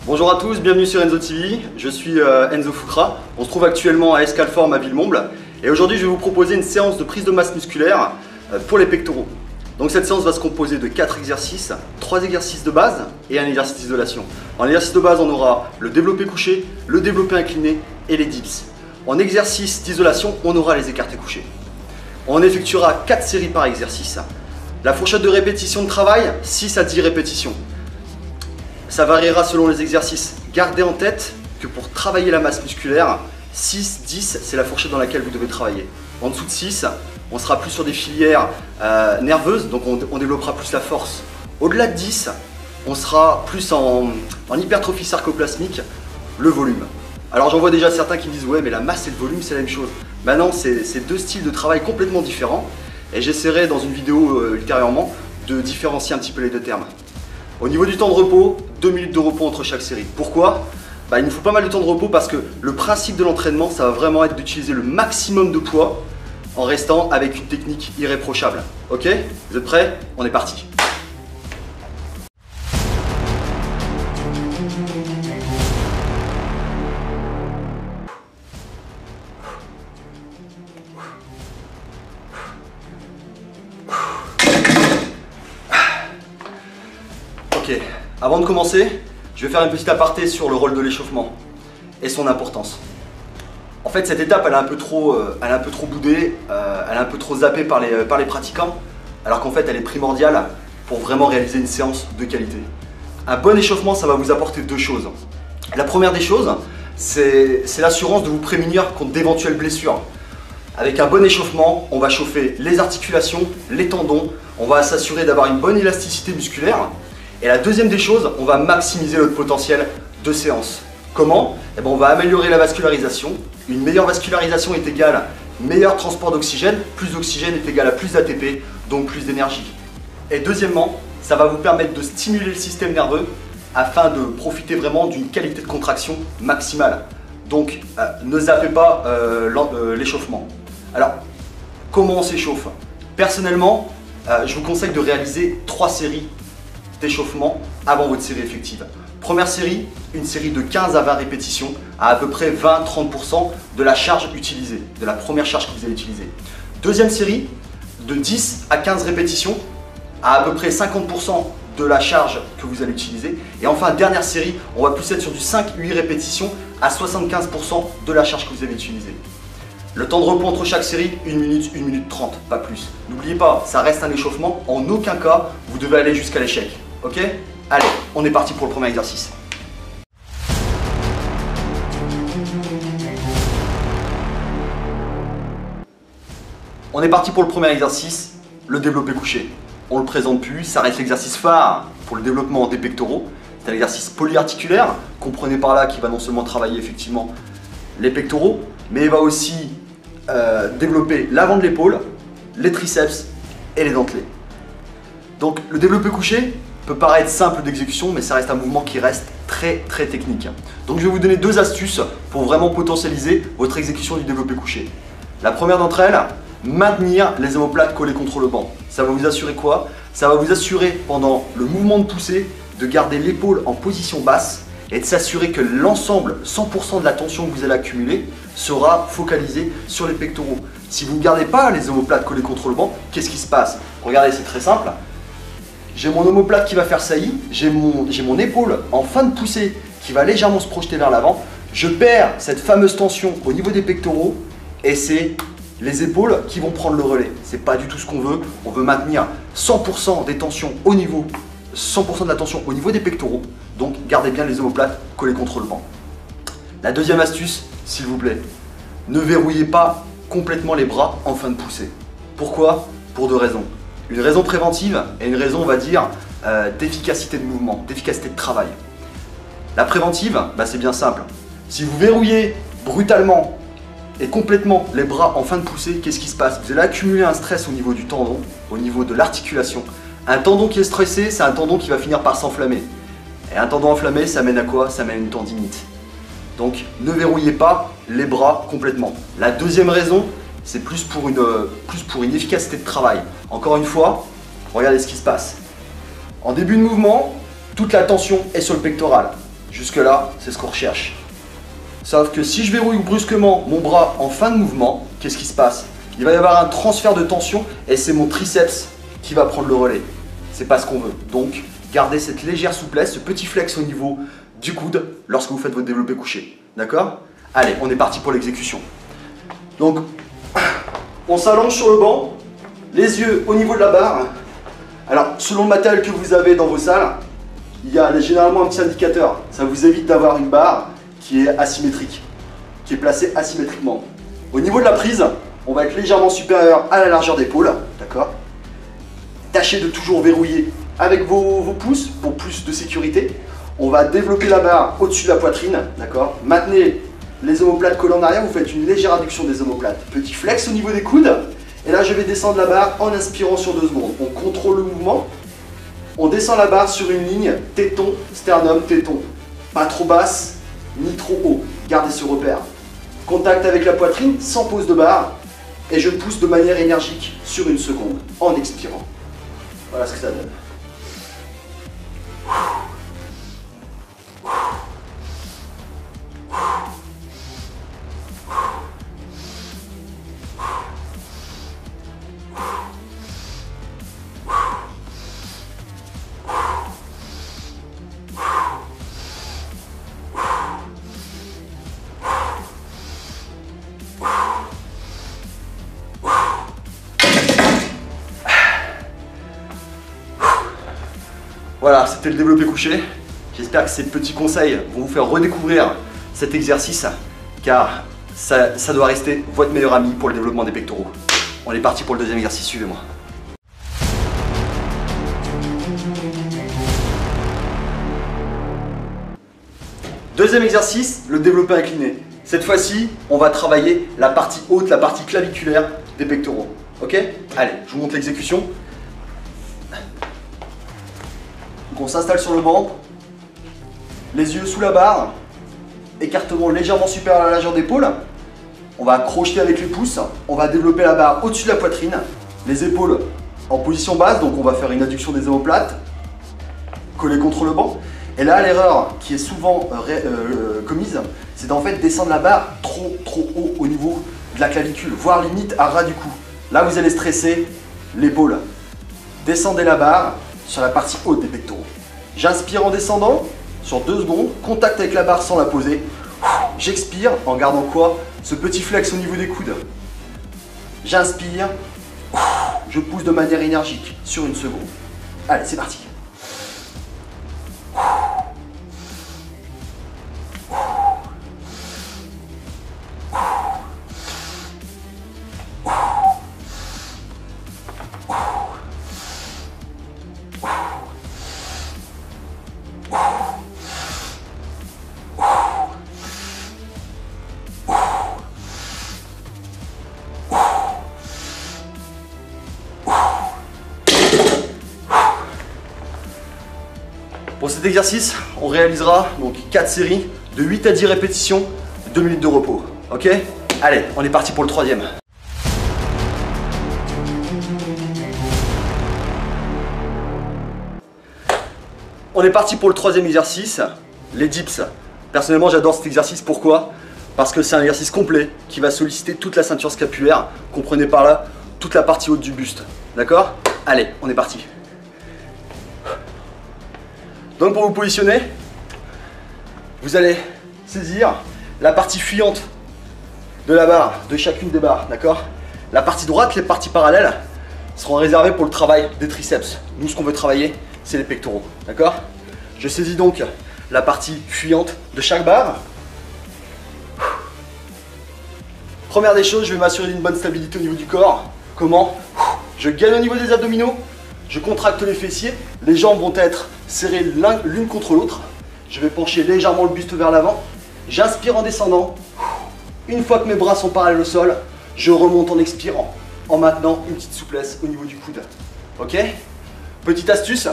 Bonjour à tous, bienvenue sur Enzo TV, je suis Enzo Foucra. On se trouve actuellement à Escalform à Villemomble et aujourd'hui je vais vous proposer une séance de prise de masse musculaire pour les pectoraux. Donc cette séance va se composer de 4 exercices, 3 exercices de base et un exercice d'isolation. En exercice de base on aura le développé couché, le développé incliné et les dips. En exercice d'isolation on aura les écartés couchés. On effectuera 4 séries par exercice. La fourchette de répétition de travail, 6 à 10 répétitions. Ça variera selon les exercices. Gardez en tête que pour travailler la masse musculaire, 6-10 c'est la fourchette dans laquelle vous devez travailler. En dessous de 6, on sera plus sur des filières nerveuses, donc on développera plus la force. Au-delà de 10, on sera plus en hypertrophie sarcoplasmique, le volume. Alors j'en vois déjà certains qui me disent ouais mais la masse et le volume c'est la même chose. Ben non, c'est deux styles de travail complètement différents et j'essaierai dans une vidéo ultérieurement de différencier un petit peu les deux termes. Au niveau du temps de repos, 2 minutes de repos entre chaque série. Pourquoi? Il nous faut pas mal de temps de repos parce que le principe de l'entraînement, ça va vraiment être d'utiliser le maximum de poids en restant avec une technique irréprochable. Ok? Vous êtes prêts? On est parti. Ok, avant de commencer, je vais faire une petite aparté sur le rôle de l'échauffement et son importance. En fait, cette étape, elle est un peu trop boudée, elle est un peu trop zappée par les pratiquants, alors qu'en fait, elle est primordiale pour vraiment réaliser une séance de qualité. Un bon échauffement, ça va vous apporter deux choses. La première des choses, c'est l'assurance de vous prémunir contre d'éventuelles blessures. Avec un bon échauffement, on va chauffer les articulations, les tendons, on va s'assurer d'avoir une bonne élasticité musculaire. Et la deuxième des choses, on va maximiser notre potentiel de séance. Comment? On va améliorer la vascularisation. Une meilleure vascularisation est égale à meilleur transport d'oxygène. Plus d'oxygène est égal à plus d'ATP, donc plus d'énergie. Et deuxièmement, ça va vous permettre de stimuler le système nerveux afin de profiter vraiment d'une qualité de contraction maximale. Donc ne zappez pas l'échauffement. Alors, comment on s'échauffe? Personnellement, je vous conseille de réaliser 3 séries d'échauffement avant votre série effective. Première série, une série de 15 à 20 répétitions à peu près 20-30% de la charge utilisée, de la première charge que vous allez utiliser. Deuxième série, de 10 à 15 répétitions à peu près 50% de la charge que vous allez utiliser. Et enfin, dernière série, on va plus être sur du 5-8 répétitions à 75% de la charge que vous allez utiliser. Le temps de repos entre chaque série, 1 minute 30, pas plus. N'oubliez pas, ça reste un échauffement, en aucun cas, vous devez aller jusqu'à l'échec. Ok? Allez, on est parti pour le premier exercice. On est parti pour le premier exercice, le développé couché. On ne le présente plus, ça reste l'exercice phare pour le développement des pectoraux. C'est un exercice polyarticulaire, comprenez par là qu'il va non seulement travailler effectivement les pectoraux, mais il va aussi développer l'avant de l'épaule, les triceps et les dentelés. Donc le développé couché peut paraître simple d'exécution, mais ça reste un mouvement qui reste très technique. Donc je vais vous donner 2 astuces pour vraiment potentialiser votre exécution du développé couché. La première d'entre elles, maintenir les omoplates collées contre le banc. Ça va vous assurer quoi? Ça va vous assurer pendant le mouvement de poussée de garder l'épaule en position basse et de s'assurer que l'ensemble, 100% de la tension que vous allez accumuler sera focalisée sur les pectoraux. Si vous ne gardez pas les omoplates collées contre le banc, qu'est-ce qui se passe? Regardez, c'est très simple. J'ai mon omoplate qui va faire saillie, j'ai mon épaule en fin de poussée qui va légèrement se projeter vers l'avant. Je perds cette fameuse tension au niveau des pectoraux et c'est les épaules qui vont prendre le relais. C'est pas du tout ce qu'on veut. On veut maintenir 100% des tensions au niveau 100% de la tension au niveau des pectoraux, donc gardez bien les omoplates collées contre le banc. La deuxième astuce, s'il vous plaît, ne verrouillez pas complètement les bras en fin de poussée. Pourquoi? Pour 2 raisons. Une raison préventive et une raison, on va dire, d'efficacité de mouvement, d'efficacité de travail. La préventive, c'est bien simple. Si vous verrouillez brutalement et complètement les bras en fin de poussée, qu'est-ce qui se passe? Vous allez accumuler un stress au niveau du tendon, au niveau de l'articulation. Un tendon qui est stressé, c'est un tendon qui va finir par s'enflammer. Et un tendon enflammé, ça mène à quoi? Ça mène à une tendinite. Donc ne verrouillez pas les bras complètement. La deuxième raison, c'est plus pour une efficacité de travail. Encore une fois, regardez ce qui se passe. En début de mouvement, toute la tension est sur le pectoral. Jusque là, c'est ce qu'on recherche. Sauf que si je verrouille brusquement mon bras en fin de mouvement, qu'est-ce qui se passe? Il va y avoir un transfert de tension et c'est mon triceps qui va prendre le relais. C'est pas ce qu'on veut. Donc, gardez cette légère souplesse, ce petit flex au niveau du coude lorsque vous faites votre développé couché. D'accord? Allez, on est parti pour l'exécution. Donc, on s'allonge sur le banc, les yeux au niveau de la barre. Alors, selon le matériel que vous avez dans vos salles, il y a généralement un petit indicateur. Ça vous évite d'avoir une barre qui est asymétrique, qui est placée asymétriquement. Au niveau de la prise, on va être légèrement supérieur à la largeur d'épaule, d'accord? Tâchez de toujours verrouiller avec vos pouces pour plus de sécurité. On va développer la barre au-dessus de la poitrine, d'accord? Maintenez les omoplates collées en arrière, vous faites une légère adduction des omoplates. Petit flex au niveau des coudes. Et là, je vais descendre la barre en inspirant sur 2 secondes. On contrôle le mouvement. On descend la barre sur une ligne téton, sternum, téton. Pas trop basse, ni trop haut. Gardez ce repère. Contact avec la poitrine, sans pause de barre. Et je pousse de manière énergique sur 1 seconde, en expirant. Voilà ce que ça donne. Voilà, c'était le développé couché. J'espère que ces petits conseils vont vous faire redécouvrir cet exercice, car ça doit rester votre meilleur ami pour le développement des pectoraux. On est parti pour le deuxième exercice, suivez-moi. Deuxième exercice, le développé incliné. Cette fois-ci, on va travailler la partie haute, la partie claviculaire des pectoraux. Ok? Allez, je vous montre l'exécution. Donc on s'installe sur le banc, les yeux sous la barre, écartement légèrement supérieur à la largeur d'épaule. On va crocheter avec les pouces, on va développer la barre au-dessus de la poitrine, les épaules en position basse, donc on va faire une adduction des omoplates, coller contre le banc. Et là, l'erreur qui est souvent commise, c'est d'en fait descendre la barre trop haut au niveau de la clavicule, voire limite à ras du cou. Là, vous allez stresser l'épaule. Descendez la barre sur la partie haute des pectoraux. J'inspire en descendant sur 2 secondes, contact avec la barre sans la poser. J'expire en gardant quoi? Ce petit flex au niveau des coudes. J'inspire, je pousse de manière énergique sur 1 seconde. Allez, c'est parti. Pour cet exercice, on réalisera donc 4 séries de 8 à 10 répétitions, 2 minutes de repos. Ok? Allez, on est parti pour le troisième. On est parti pour le troisième exercice, les dips. Personnellement, j'adore cet exercice. Pourquoi? Parce que c'est un exercice complet qui va solliciter toute la ceinture scapulaire. Comprenez par là toute la partie haute du buste. D'accord? Allez, on est parti. Donc pour vous positionner, vous allez saisir la partie fuyante de la barre, de chacune des barres, d'accord? La partie droite, les parties parallèles seront réservées pour le travail des triceps. Nous, ce qu'on veut travailler, c'est les pectoraux, d'accord? Je saisis donc la partie fuyante de chaque barre. Première des choses, je vais m'assurer d'une bonne stabilité au niveau du corps. Comment? Je gagne au niveau des abdominaux. Je contracte les fessiers, les jambes vont être serrées l'une contre l'autre. Je vais pencher légèrement le buste vers l'avant. J'inspire en descendant. Une fois que mes bras sont parallèles au sol, je remonte en expirant, en maintenant une petite souplesse au niveau du coude. Ok? Petite astuce,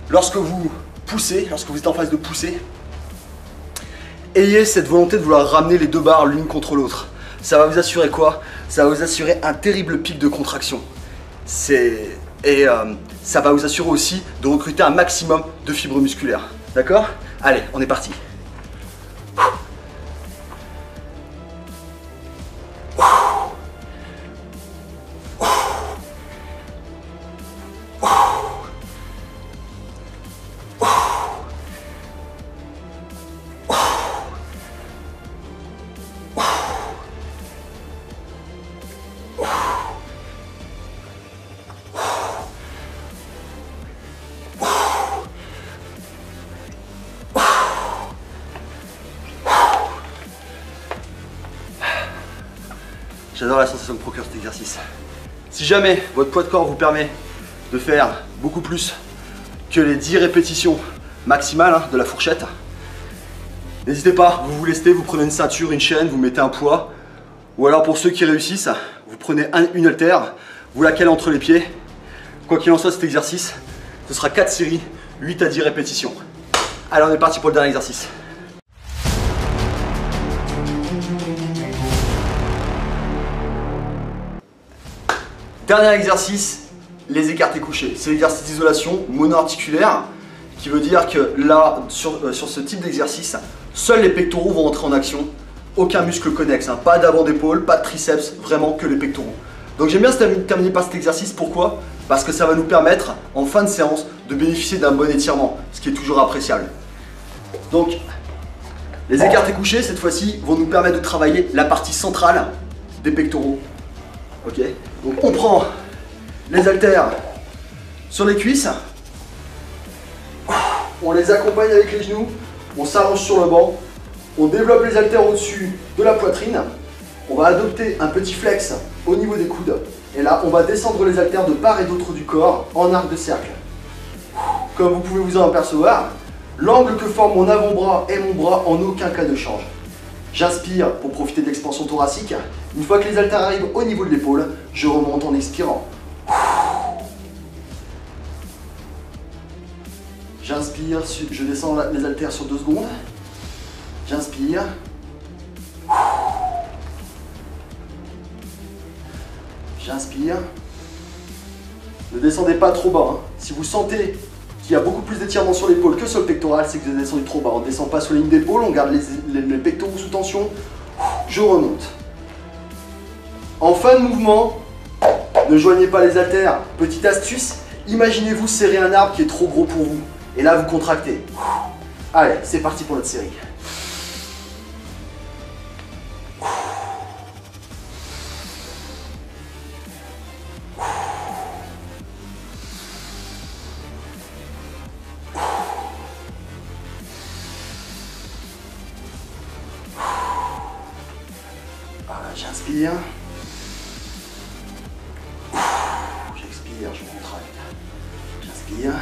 lorsque vous poussez, lorsque vous êtes en phase de pousser, ayez cette volonté de vouloir ramener les 2 barres l'une contre l'autre. Ça va vous assurer quoi? Ça va vous assurer un terrible pic de contraction. Ça va vous assurer aussi de recruter un maximum de fibres musculaires. D'accord? Allez, on est parti. J'adore la sensation que procure cet exercice. Si jamais votre poids de corps vous permet de faire beaucoup plus que les 10 répétitions maximales de la fourchette, n'hésitez pas, vous vous lestez, vous prenez une ceinture, une chaîne, vous mettez un poids. Ou alors pour ceux qui réussissent, vous prenez une haltère, vous la calez entre les pieds. Quoi qu'il en soit, cet exercice, ce sera 4 séries, 8 à 10 répétitions. Allez, on est parti pour le dernier exercice. Dernier exercice, les écartés couchés. C'est l'exercice d'isolation monoarticulaire qui veut dire que là, sur ce type d'exercice, seuls les pectoraux vont entrer en action, aucun muscle connexe, hein. Pas d'avant d'épaule, pas de triceps, vraiment que les pectoraux. Donc j'aime bien terminer par cet exercice, pourquoi? Parce que ça va nous permettre, en fin de séance, de bénéficier d'un bon étirement, ce qui est toujours appréciable. Donc, les écartés couchés, cette fois-ci, vont nous permettre de travailler la partie centrale des pectoraux. Ok, donc on prend les haltères sur les cuisses, on les accompagne avec les genoux, on s'allonge sur le banc, on développe les haltères au-dessus de la poitrine, on va adopter un petit flex au niveau des coudes, et là on va descendre les haltères de part et d'autre du corps en arc de cercle. Comme vous pouvez vous en apercevoir, l'angle que forme mon avant-bras et mon bras en aucun cas ne change. J'inspire pour profiter de l'expansion thoracique. Une fois que les haltères arrivent au niveau de l'épaule, je remonte en expirant. J'inspire, je descends les haltères sur 2 secondes. J'inspire. J'inspire. Ne descendez pas trop bas, hein. Si vous sentez qu'il y a beaucoup plus d'étirement sur l'épaule que sur le pectoral, c'est que vous êtes descendu trop bas. On ne descend pas sur les lignes d'épaule, on garde les pectoraux sous tension. Je remonte. En fin de mouvement, ne joignez pas les haltères. Petite astuce, imaginez-vous serrer un arbre qui est trop gros pour vous. Et là, vous contractez. Allez, c'est parti pour notre série. J'inspire. J'expire, je contracte. J'inspire.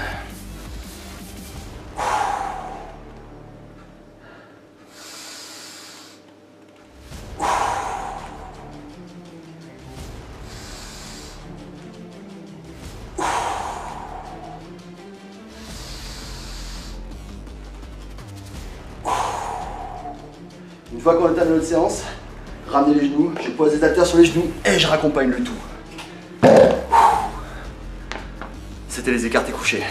Une fois qu'on a terminé notre séance, ramenez les genoux, je pose les haltères sur les genoux et je raccompagne le tout. C'était les écartés couchés.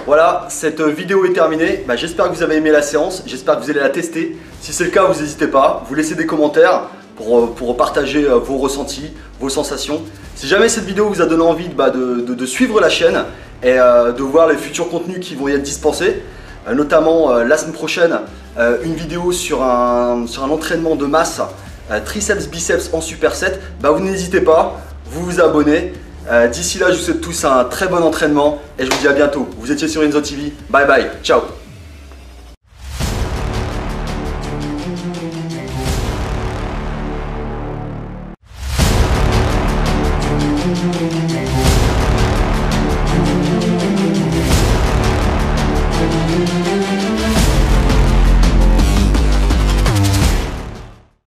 Voilà, cette vidéo est terminée. J'espère que vous avez aimé la séance, j'espère que vous allez la tester. Si c'est le cas, vous n'hésitez pas, vous laissez des commentaires pour partager vos ressentis, vos sensations. Si jamais cette vidéo vous a donné envie de suivre la chaîne et de voir les futurs contenus qui vont y être dispensés, notamment la semaine prochaine, une vidéo sur un entraînement de masse triceps biceps en superset, vous n'hésitez pas, vous vous abonnez. D'ici là, je vous souhaite tous un très bon entraînement et je vous dis à bientôt. Vous étiez sur Enzo TV, bye bye, ciao.